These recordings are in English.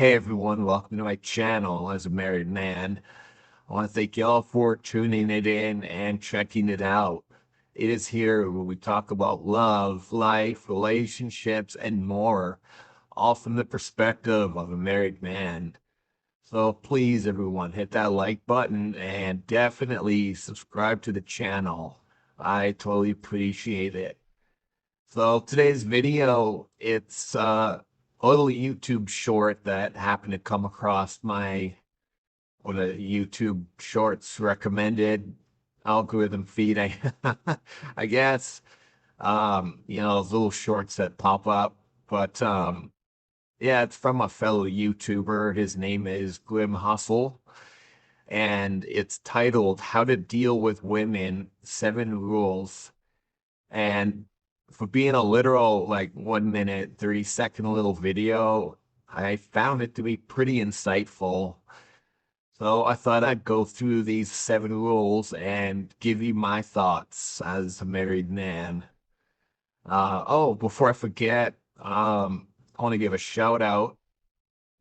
Hey everyone, welcome to my channel as a married man. I want to thank y'all for tuning it in and checking it out. It is here where we talk about love, life, relationships, and more, all from the perspective of a married man. So please, everyone, hit that like button and definitely subscribe to the channel. I totally appreciate it. So today's video, it's a little YouTube short that happened to come across my one of the YouTube shorts recommended algorithm feed. I guess those little shorts that pop up. But yeah, it's from a fellow YouTuber. His name is Grim Hustle, and it's titled "How to Deal with Women: 7 Rules." And for being a literal, like 1 minute, 30-second little video, I found it to be pretty insightful. So I thought I'd go through these 7 rules and give you my thoughts as a married man. Before I forget, I want to give a shout out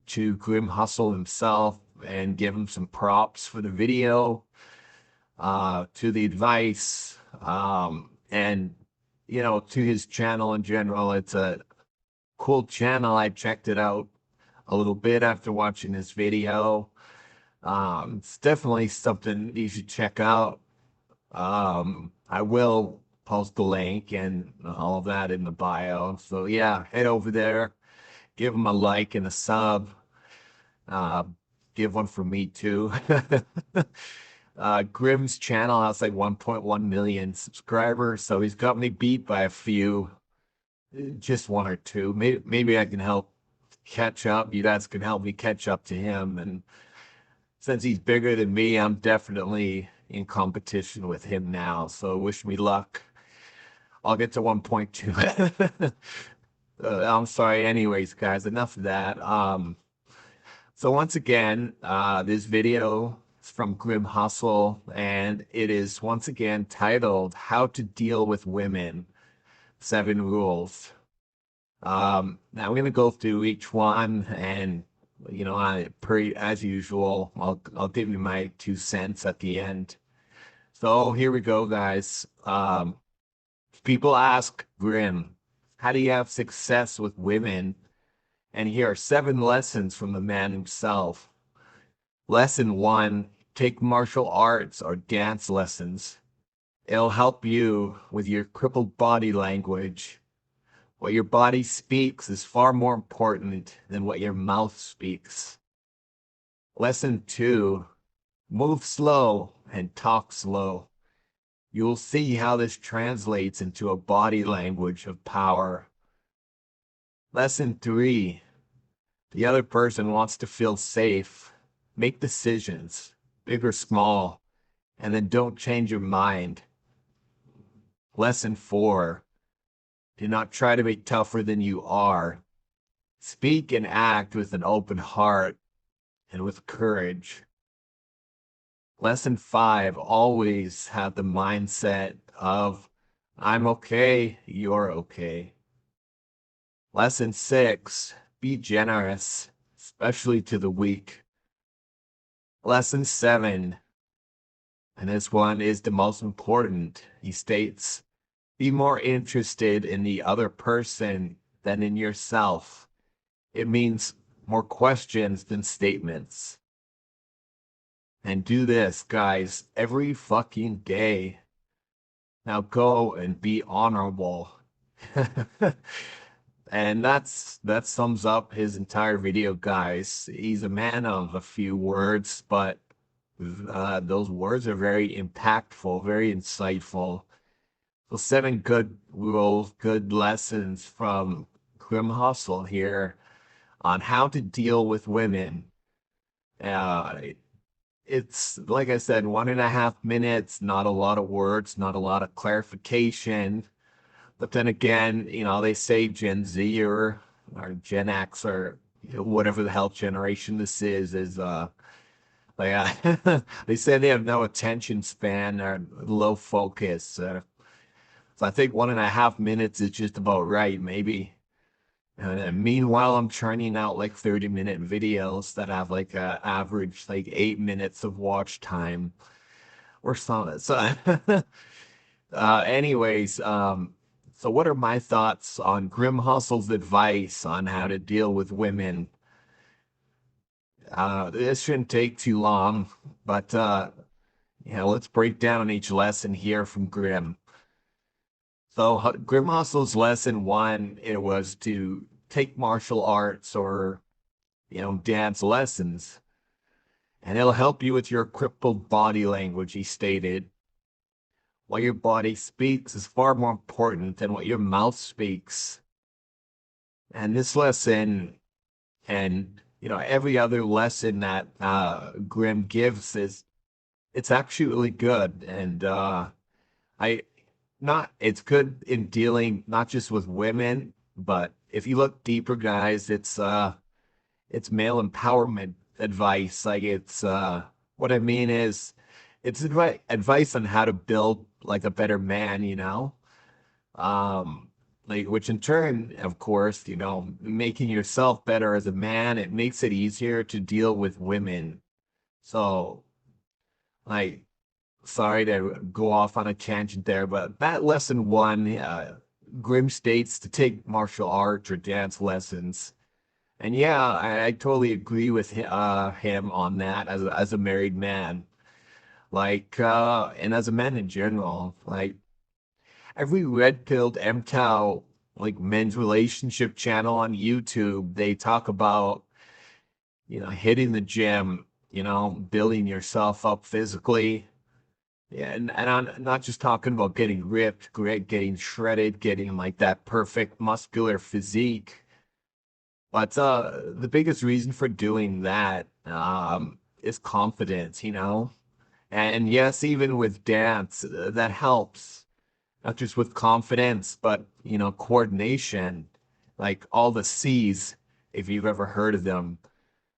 to Grim Hustle himself and give him some props for the video, to the advice, and to his channel in general. It's a cool channel. I checked it out a little bit after watching this video. It's definitely something you should check out. I will post the link and all of that in the bio. So yeah, head over there, give him a like and a sub. Uh, give one for me too. Grimm's channel has like 1.1 million subscribers, so he's got me beat by a few, just one or two. Maybe I can help catch up. You guys can help me catch up to him. And since he's bigger than me, I'm definitely in competition with him now. So wish me luck. I'll get to 1.2. I'm sorry. Anyways, guys, enough of that. So once again, this video is from Grim Hustle, and it is once again titled "How to Deal with Women: 7 Rules." Now I'm gonna go through each one, and as usual, I'll give you my 2 cents at the end. So here we go, guys. People ask Grim, how do you have success with women? And here are 7 lessons from the man himself. Lesson 1, take martial arts or dance lessons. It'll help you with your crippled body language. What your body speaks is far more important than what your mouth speaks. Lesson 2, move slow and talk slow. You'll see how this translates into a body language of power. Lesson 3, the other person wants to feel safe. Make decisions, big or small, and then don't change your mind. Lesson 4, do not try to be tougher than you are. Speak and act with an open heart and with courage. Lesson 5, always have the mindset of, I'm okay, you're okay. Lesson 6, be generous, especially to the weak. Lesson 7, and this one is the most important, he states, be more interested in the other person than in yourself. It means more questions than statements. And do this, guys, every fucking day. Now go and be honorable. And that sums up his entire video, guys. He's a man of a few words, but those words are very impactful, very insightful. So 7 good rules, good lessons from Grim Hustle here on how to deal with women. Uh, it's like I said, 1.5 minutes, not a lot of words, not a lot of clarification. But then again, they say Gen Z or Gen X or whatever the hell generation this is they say they have no attention span or low focus. So I think 1.5 minutes is just about right, maybe. And meanwhile, I'm churning out like 30-minute videos that have like a average like 8 minutes of watch time or something. So, so what are my thoughts on Grim Hustle's advice on how to deal with women? This shouldn't take too long, but let's break down each lesson here from Grim. So Grim Hustle's lesson one, it was to take martial arts or dance lessons, and it'll help you with your crippled body language, he stated. What your body speaks is far more important than what your mouth speaks. And this lesson, and every other lesson that Grim gives, is it's actually really good. And I not it's good in dealing not just with women, but if you look deeper, guys, it's male empowerment advice. Like it's what I mean is it's advice on how to build like a better man, um like, which in turn, of course, making yourself better as a man, it makes it easier to deal with women. So, like, sorry to go off on a tangent there, but that lesson one, Grim states to take martial arts or dance lessons. And yeah, I totally agree with him on that as a married man. Like, and as a man in general, like every red-pilled MTOW, like men's relationship channel on YouTube, they talk about, hitting the gym, building yourself up physically. Yeah, and I'm not just talking about getting ripped, great, getting shredded, getting like that perfect muscular physique. But the biggest reason for doing that is confidence, And yes, even with dance, that helps. Not just with confidence, but coordination, like all the C's, if you've ever heard of them,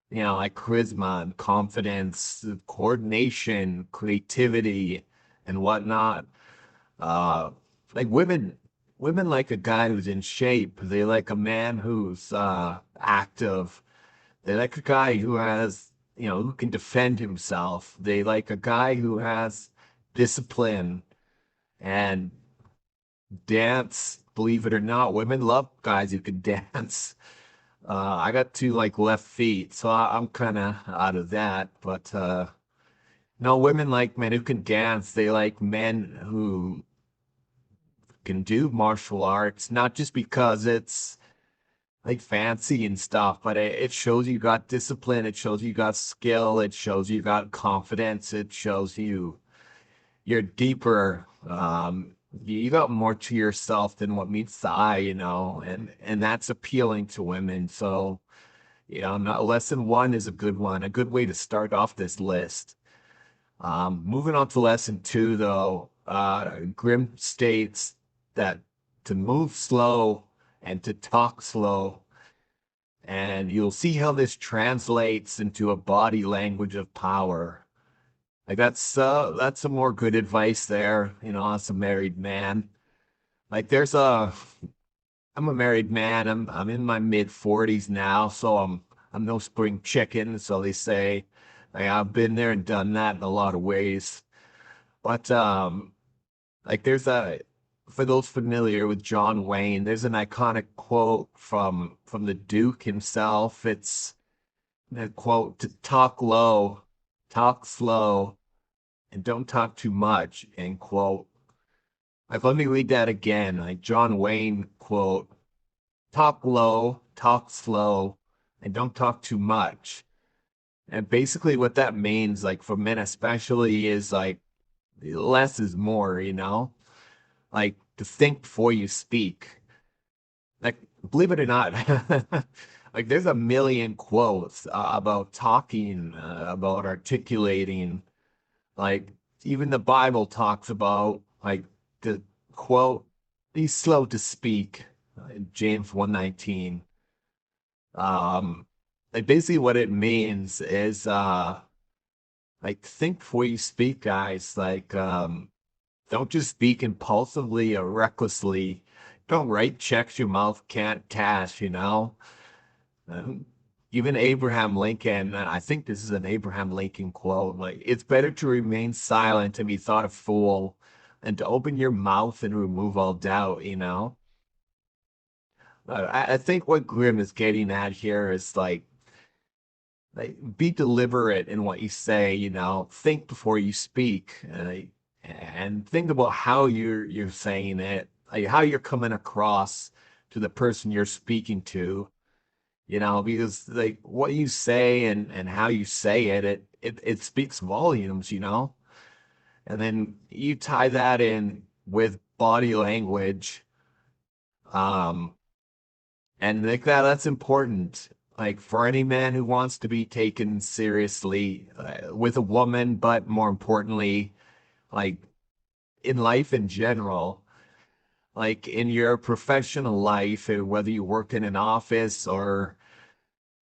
like charisma and confidence, coordination, creativity, and whatnot. Uh, like women like a guy who's in shape. They like a man who's active. They like a guy who has, who can defend himself. They like a guy who has discipline and dance. Believe it or not, women love guys who can dance. I got two like left feet, so I'm kind of out of that. But no, women like men who can dance. They like men who can do martial arts, not just because it's like fancy and stuff, but it shows you got discipline. It shows you got skill. It shows you got confidence. It shows you're deeper. You got more to yourself than what meets the eye, and that's appealing to women. So, not lesson one is a good one, a good way to start off this list. Moving on to lesson two, though, Grimm states that to move slow and to talk slow, and you'll see how this translates into a body language of power. Like that's some more good advice there, as a married man. Like I'm a married man. I'm in my mid 40s now, so I'm no spring chicken, so they say. Like, I've been there and done that in a lot of ways. But like there's a for those familiar with John Wayne, there's an iconic quote from the Duke himself. It's a quote to talk low, talk slow, and don't talk too much, end quote. Like, let me read that again. Like John Wayne quote, talk low, talk slow, and don't talk too much. And basically what that means, like for men especially, is like less is more, Like to think before you speak. Like, believe it or not, like there's a million quotes about talking, about articulating. Like even the Bible talks about like the quote, "Be slow to speak," in James 1:19. Um, like basically what it means is like think before you speak, guys. Like don't just speak impulsively or recklessly. Don't write checks your mouth can't cash, you know? Um, Even Abraham Lincoln, and I think this is an Abraham Lincoln quote, like, it's better to remain silent and be thought a fool than to open your mouth and remove all doubt, you know? I think what Grimm is getting at here is like be deliberate in what you say, you know, think before you speak, and think about how you're saying it, like how you're coming across to the person you're speaking to, you know, because like what you say and how you say it speaks volumes, you know. And then you tie that in with body language, um, and like that's important. Like for any man who wants to be taken seriously with a woman, but more importantly, like in life in general, like in your professional life, whether you work in an office or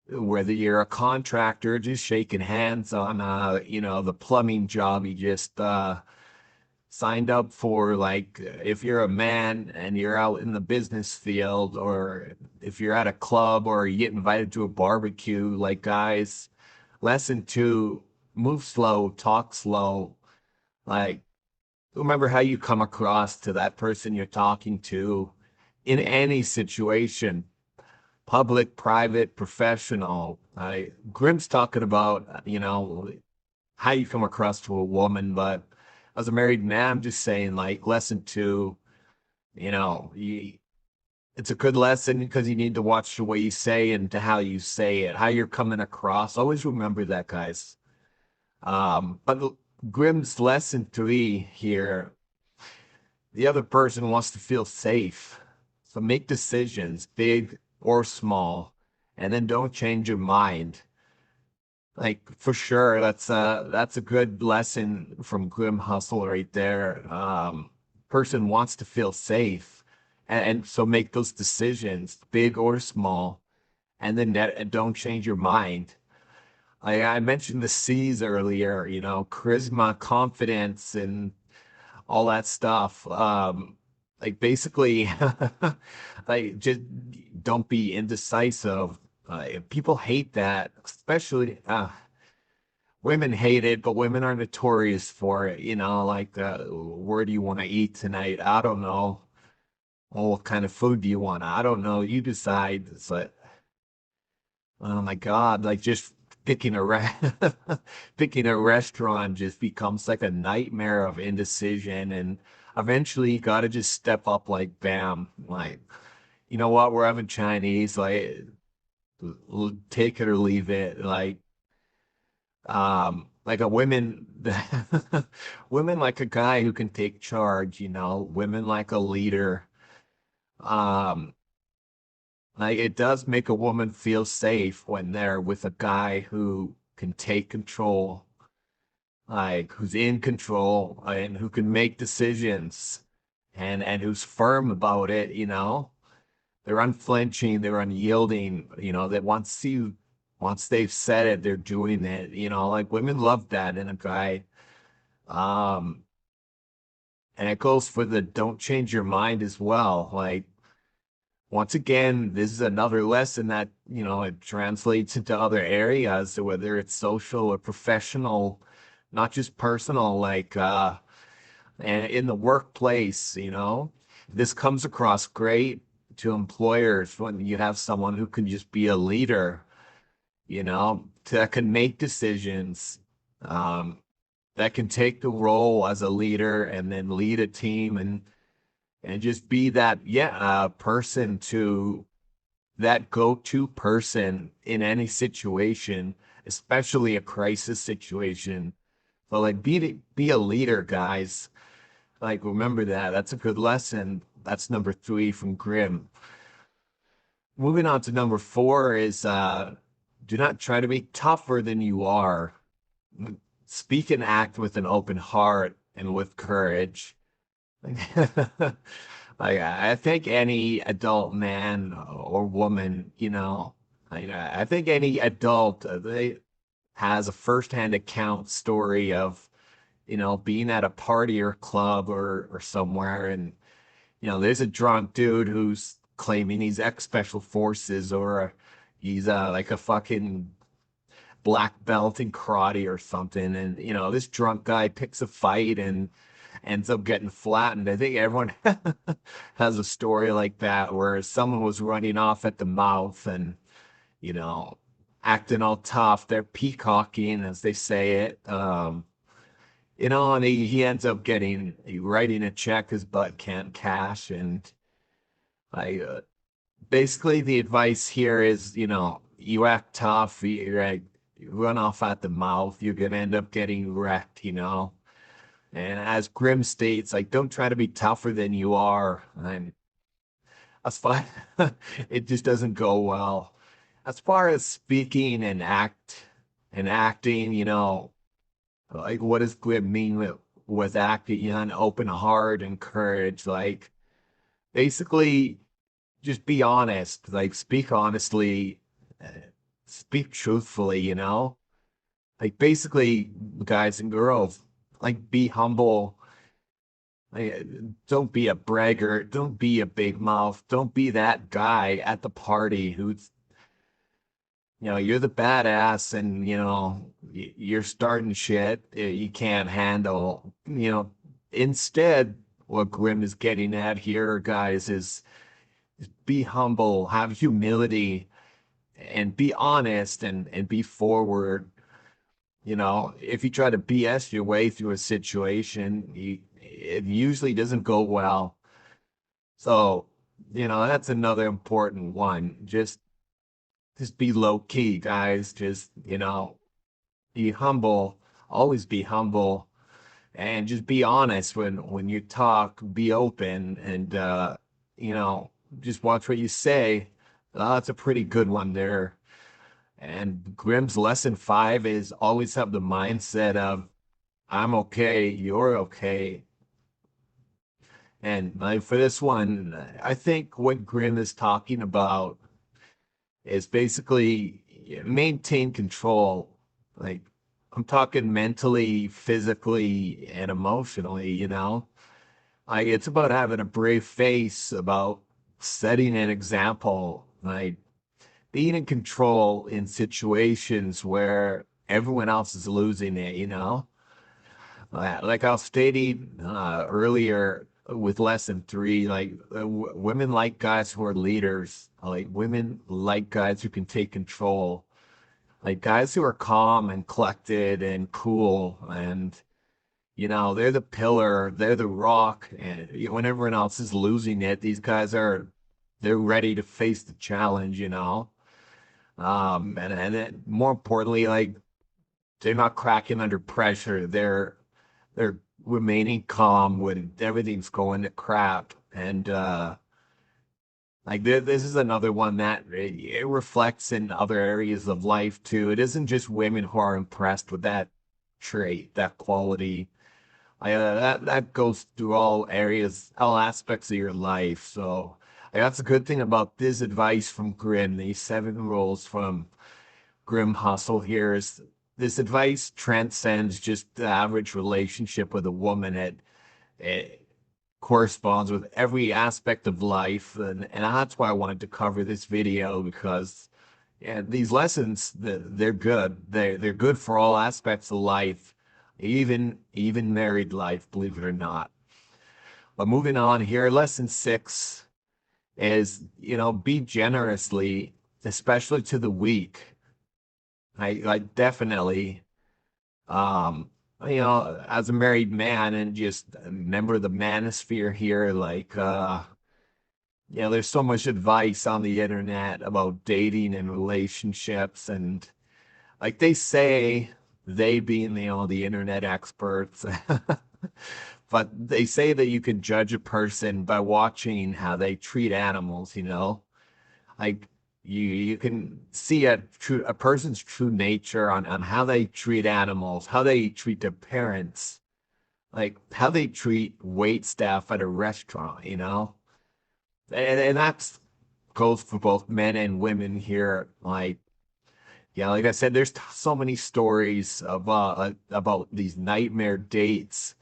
whether you're a contractor, just shaking hands on, you know, the plumbing job you just signed up for, like if you're a man and you're out in the business field, or if you're at a club or you get invited to a barbecue, like guys, lesson two, move slow, talk slow, like remember how you come across to that person you're talking to in any situation, public, private, professional. Grimm's talking about, you know, how you come across to a woman, but as a married man, I'm just saying, like, lesson two, you know, it's a good lesson because you need to watch the way you say and to how you say it, how you're coming across. Always remember that, guys. But Grimm's lesson three here, the other person wants to feel safe. So make decisions, big or small, and then don't change your mind. Like for sure, that's a good lesson from Grim Hustle right there. Person wants to feel safe, and so make those decisions, big or small, and then and don't change your mind. I mentioned the C's earlier, you know, charisma, confidence, and all that stuff. Like basically, like just don't be indecisive. People hate that, especially women hate it, but women are notorious for it. You know, like where do you want to eat tonight? I don't know. Oh, what kind of food do you want? I don't know. You decide. It's like, oh my God, like just picking picking a restaurant just becomes like a nightmare of indecision. And eventually you gotta just step up like bam, like, you know what, we're having Chinese, like take it or leave it. Like a women women like a guy who can take charge, you know, women like a leader. Um, like it does make a woman feel safe when they're with a guy who can take control, like who's in control and who can make decisions and who's firm about it, you know. They're unflinching, they're unyielding, you know, that once they've said it, they're doing it, you know, like women love that in a guy. Um, and it goes for the don't change your mind as well. Like once again, this is another lesson that, you know, it translates into other areas, whether it's social or professional, not just personal, like and in the workplace, you know. This comes across great to employers when you have someone who can just be a leader, you know, that can make decisions, um, that can take the role as a leader and then lead a team and just be that, yeah, person to that go-to person in any situation, especially a crisis situation. So like be a leader, guys. Like remember that. That's a good lesson. That's number three from Grimm. Moving on to number four is do not try to be tougher than you are. Speak and act with an open heart and with courage. Like I think any adult man or woman, you know, I think any adult they has a firsthand account story of, you know, being at a party or club or somewhere, and there's a drunk dude who's claiming he's ex-special forces or he's like a fucking black belt in karate or something. And, this drunk guy picks a fight and ends up getting flattened. I think everyone has a story like that where someone was running off at the mouth and, you know, acting all tough. They're peacocking, as they say it. And he ends up writing a check his butt can't cash. And I basically the advice here is, you act tough, you run off at the mouth, you're gonna end up getting wrecked. And as Grimm states, like, don't try to be tougher than you are. And that's fine. It just doesn't go well. As far as speaking and acting, like what does Grimm mean with acting on open heart and courage? Like basically just be honest, like speak honestly, uh, speak truthfully. Like basically, guys and girls, like be humble. Like, don't be a braggart. Don't be a big mouth. Don't be that guy at the party who's, you're the badass and, you're starting shit you can't handle. Instead, what Grimm is getting at here, guys, is be humble, have humility, and be honest and be forward. If you try to BS your way through a situation, it usually doesn't go well. So, that's another important one. Just be low key, guys. Just, be humble, always be humble, and just be honest when you talk, be open and you know, just watch what you say. That's a pretty good one there. And Grimm's lesson 5 is always have the mindset of I'm okay, you're okay. And like for this one, I think what Grimm is talking about is basically maintain control. Like I'm talking mentally, physically, and emotionally. Like it's about having a brave face, about setting an example, like being in control in situations where everyone else is losing it. Like I was stating earlier with lesson 3, like women like guys who are leaders, like women like guys who can take control, like guys who are calm and collected and cool. And, they're the pillar, they're the rock. And when everyone else is losing it, these guys they're ready to face the challenge. And then more importantly, like they're not cracking under pressure. They're remaining calm when everything's going to crap. And like this is another one that it reflects in other areas of life too. It isn't just women who are impressed with that trait, that quality. That goes through all areas, all aspects of your life. So that's a good thing about this advice from Grimm. These 7 rules from Grim Hustle here is this advice transcends just the average relationship with a woman. It corresponds with every aspect of life. And that's why I wanted to cover this video because these lessons, they're good. They're good for all aspects of life, even married life, believe it or not. But moving on here, lesson 6 is, be generously, especially to the weak. I definitely, um, as a married man and just a member of the manosphere here, like, there's so much advice on the internet about dating and relationships. And like they say, they being, the internet experts, but they say that you can judge a person by watching how they treat animals. Like you can see a person's true nature on how they treat animals, how they treat their parents, like how they treat wait staff at a restaurant. And that's goes for both men and women here. Like, yeah, like I said, there's so many stories about these nightmare dates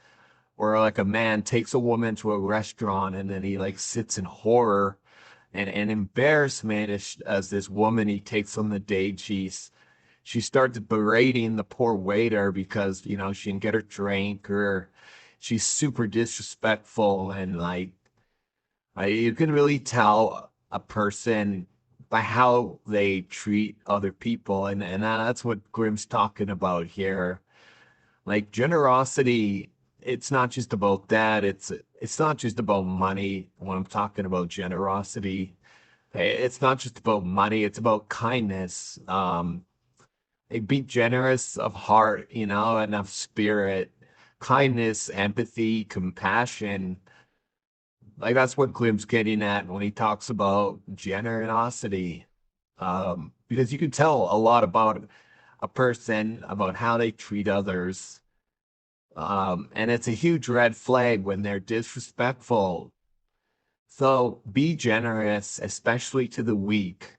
Or like a man takes a woman to a restaurant and then he like sits in horror and embarrassment as this woman he takes on the date. She starts berating the poor waiter because, you know, she didn't get her drink, or she's super disrespectful. And like, you can really tell a person by how they treat other people. And that's what Grimm's talking about here. Like generosity, it's not just about that. It's not just about money when I'm talking about generosity. It's not just about money, it's about kindness. Be generous of heart, you know, and of spirit, kindness, empathy, compassion. Like that's what Klim's getting at when he talks about generosity. Because you can tell a lot about a person, about how they treat others. And it's a huge red flag when they're disrespectful. So be generous, especially to the weak.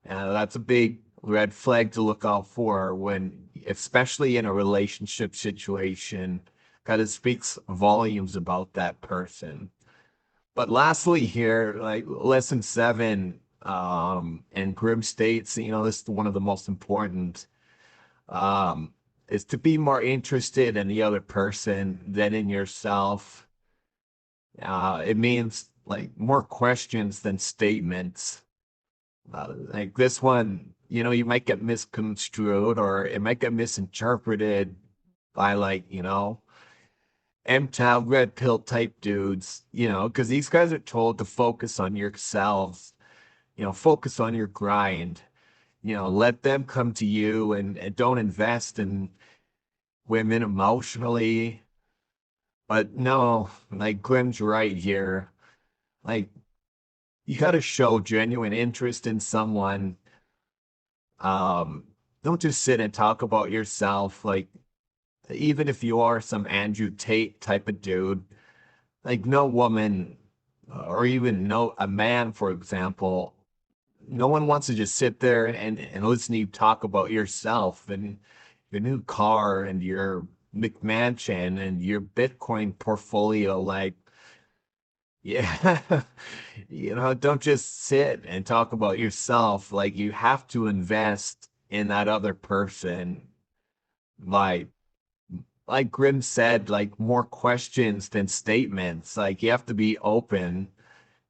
That's a big red flag to look out for when, especially in a relationship situation, because it speaks volumes about that person. But lastly, here, like lesson seven, and Grimm states, you know, this is one of the most important, is to be more interested in the other person than in yourself. It means like more questions than statements. Like this one, you know, you might get misconstrued or it might get misinterpreted by like, you know, M-Town red pill type dudes, you know, because these guys are told to focus on yourselves, you know, focus on your grind, you know, let them come to you and don't invest in women emotionally. But no, like Glenn's right here. Like you got to show genuine interest in someone. Um, don't just sit and talk about yourself. Like even if you are some Andrew Tate type of dude, like no woman or even no a man, for example, no one wants to just sit there and listen to you talk about yourself and your new car and your McMansion and your Bitcoin portfolio. Like, yeah, you know, don't just sit and talk about yourself. Like, you have to invest in that other person. Like, like Grimm said, like more questions than statements. Like, you have to be open.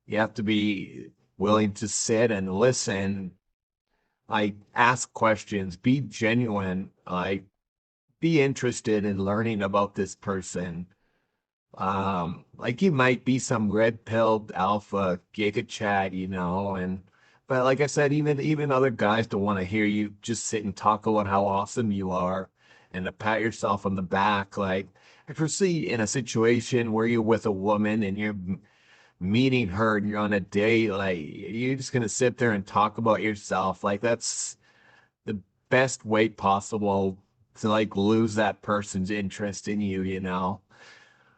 You have to be willing to sit and listen, like ask questions, be genuine, like be interested in learning about this person. Like you might be some red-pilled alpha giga chat, you know, and but like I said, even other guys don't want to hear you just sit and talk about how awesome you are and to pat yourself on the back. Like if you're see in a situation where you're with a woman and you're meeting her and you're on a date, like you're just gonna sit there and talk about yourself. Like that's the best way possible to like lose that person's interest in you, you know?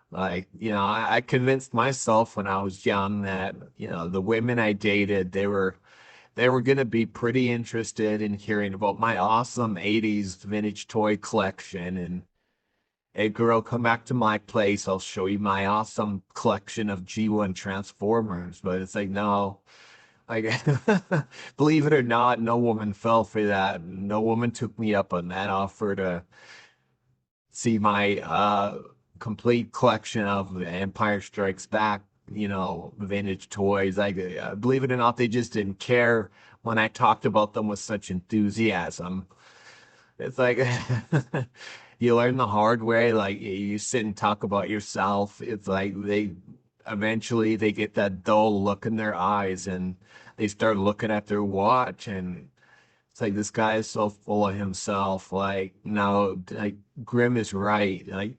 Like, you know, I convinced myself when I was young that, you know, the women I dated, they were gonna be pretty interested in hearing about my awesome 80s vintage toy collection. And hey girl, come back to my place. I'll show you my awesome collection of G1 Transformers. But it's like, no, like, believe it or not, no woman fell for that. No woman took me up on that offer to see my complete collection of Empire Strikes Back, you know, vintage toys. Like, believe it or not, they just didn't care when I talked about them with such enthusiasm. It's like you learn the hard way. Like you sit and talk about yourself. It's like they eventually they get that dull look in their eyes and they start looking at their watch and it's like this guy is so full of himself. Like no, like Grimm is right. Like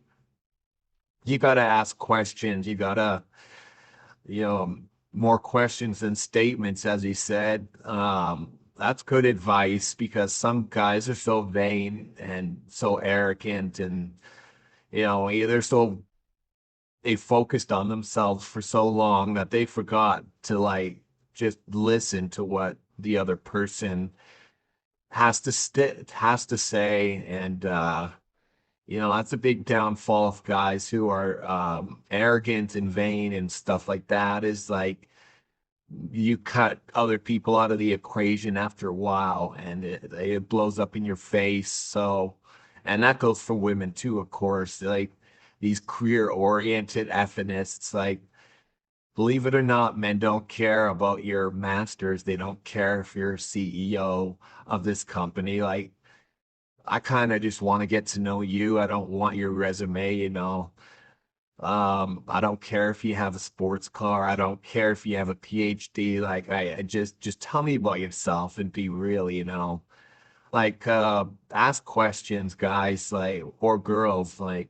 you gotta ask questions. You gotta, you know, more questions than statements, as he said. That's good advice because some guys are so vain and so arrogant and you know, they're so they focused on themselves for so long that they forgot to like just listen to what the other person has to say. And You know, that's a big downfall of guys who are arrogant and vain and stuff like that, is like you cut other people out of the equation after a while, and it blows up in your face. So, and that goes for women too, of course. Like these career-oriented feminists, like, believe it or not, men don't care about your masters. They don't care if you're CEO of this company. Like, I kind of just want to get to know you. I don't want your resume, you know. I don't care if you have a sports car. I don't care if you have a PhD. Like, I just tell me about yourself and be real, you know. Like, ask questions, guys, like, or girls, like,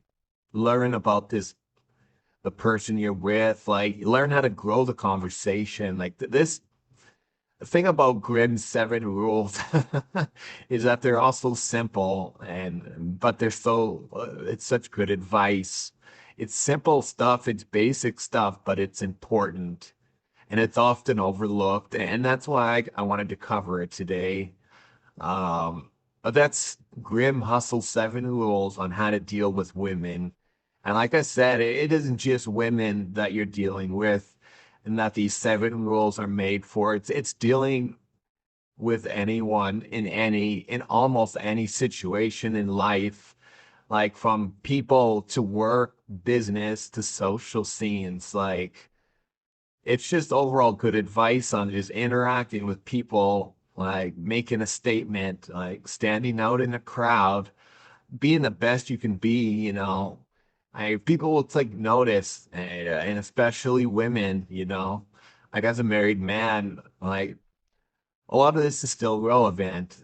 learn about the person you're with, like, learn how to grow the conversation. Like, this the thing about Grimm's seven rules is that they're also simple, and but they're so it's such good advice. It's simple stuff, it's basic stuff, but it's important, and it's often overlooked, and that's why I wanted to cover it today. But that's Grim Hustle Seven Rules on How to Deal with Women. And like I said, it isn't just women that you're dealing with and that these seven rules are made for. It's dealing with anyone in almost any situation in life, like from people to work, business to social scenes. Like, it's just overall good advice on just interacting with people, like making a statement, like standing out in a crowd, being the best you can be, you know. People will take notice, and especially women, you know. Like, as a married man, like, a lot of this is still relevant.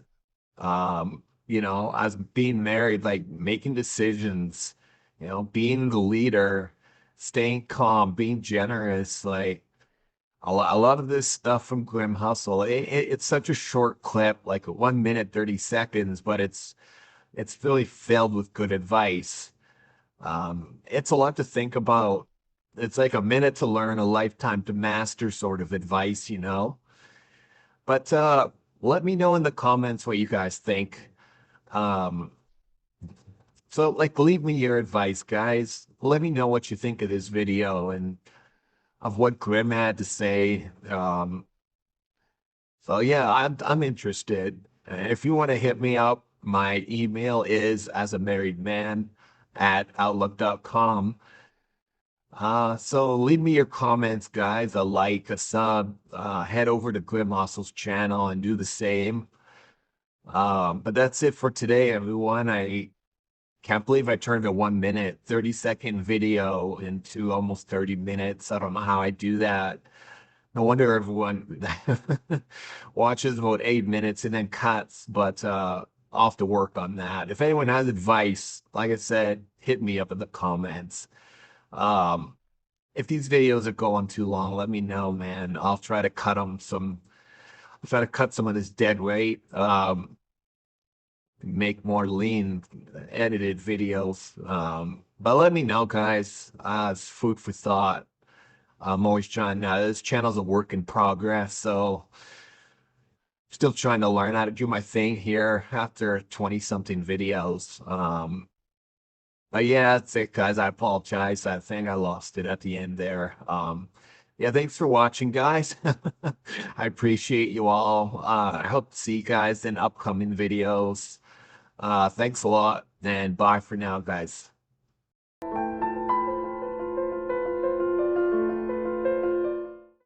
You know, as being married, like making decisions, you know, being the leader, staying calm, being generous, like a lot of this stuff from Grim Hustle. It's such a short clip, like 1 minute, 30 seconds, but it's really filled with good advice. It's a lot to think about. It's like a minute to learn, a lifetime to master sort of advice, you know? But let me know in the comments what you guys think. Um, so like leave me your advice, guys. Let me know what you think of this video and of what Grim had to say. So yeah, I'm interested. If you want to hit me up, my email is as a married man at outlook.com. So leave me your comments, guys, a like, a sub, head over to Grim Hustle's channel and do the same. But that's it for today, everyone. I can't believe I turned a 1 minute, 30-second video into almost 30 minutes. I don't know how I do that. No wonder everyone watches about 8 minutes and then cuts, but I'll have to work on that. If anyone has advice, like I said, hit me up in the comments. Um, if these videos are going too long, let me know, man. I'll try to I'll try to cut some of this dead weight. Make more lean edited videos. But let me know, guys. It's food for thought. I'm always trying, this channel's a work in progress, so still trying to learn how to do my thing here after 20 something videos. But yeah, that's it, guys. I apologize. I think I lost it at the end there. Yeah, thanks for watching, guys. I appreciate you all. I hope to see you guys in upcoming videos. Thanks a lot, and bye for now, guys.